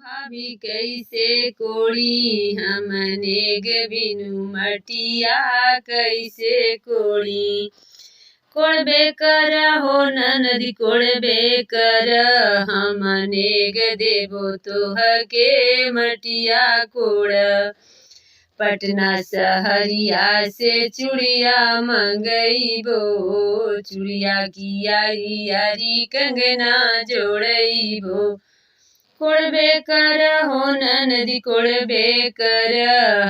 भाभी कैसे कोड़ी हमने बिनु मटिया कैसे कोड़ी। कोड़बे कर हो ननदी कोड़बे कर हमने देवो तोह के मटिया कोड़। पटना सहरिया से चूड़िया मंगईबो चूड़िया की यारी यारी कंगना जोड़ईबो। कोड़बे कर हो ननदी कोड़बे कर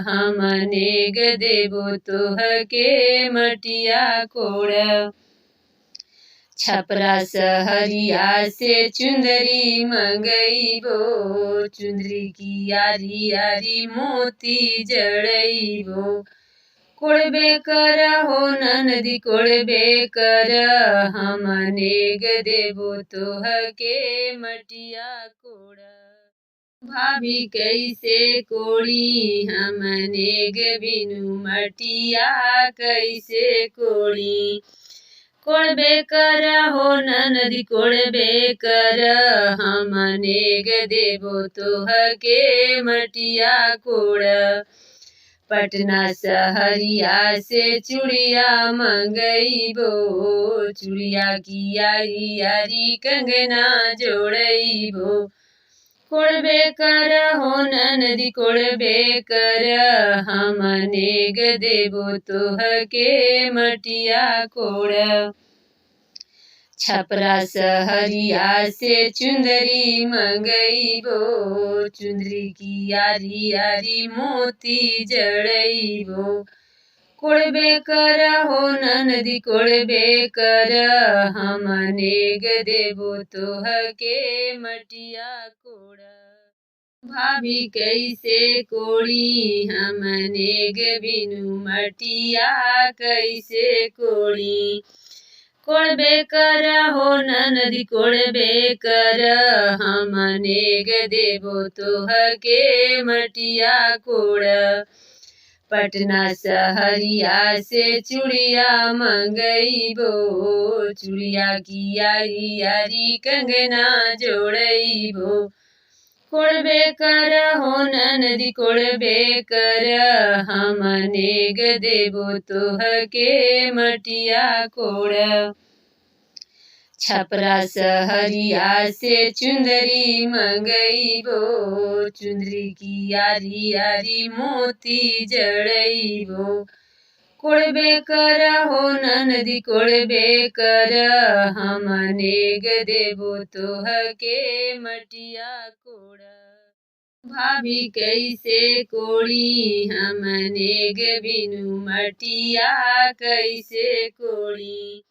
हमने देवो तोह के मटिया कोड़। छपरा सहरिया से चुंदरी मंगईबो चुंदरी की यारी यारी मोती जड़ईबो। कोड़बे कर हो ननदी कोड़बे कर हमने देवो तोह के मटिया कोड़। भाभी कैसे कोड़ी हमने बिनु मटिया कैसे कोड़ी। कोड़बे कर हो ननदी कोड़बे कर हमने देवो तोह के मटिया कोड़। पटना सहरिया से चूड़िया मंगईबो चूड़िया की यारी यारी कंगना जोड़ईबो। कोड़बे कर हो ननदी कोड़बे कर हमने देवो तोह के मटिया कोड़। छपरा सहरिया से चुंदरी मंगईबो चुंदरी की यारी यारी मोती जड़ईबो। कोड़बे कर हो ननदी कोड़बे कर हमने देवो तोह के मटिया कोड़। भाभी कैसे कोड़ी हमने बिनु मटिया कैसे कोड़ी। कोड़बे कर हो ननदी कोड़बे कर हमने देवो तोह के मटिया कोड़। पटना सहरिया से चूड़िया मंगईबो चूड़िया की यारी यारी कंगना जोड़ईबो। कोड़बे कर हो ननदी कोड़बे कर हमने देवो तोह के मटिया कोड़। छपरा सहरिया से चुंदरी मंगईबो चुंदरी की यारी यारी मोती जड़ईबो। कोड़बे कर हो ननदी कोड़बे कर हमने देवो तोह के मटिया कोड़। भाभी कैसे कोड़ी हमने बिनु मटिया कैसे कोड़ी।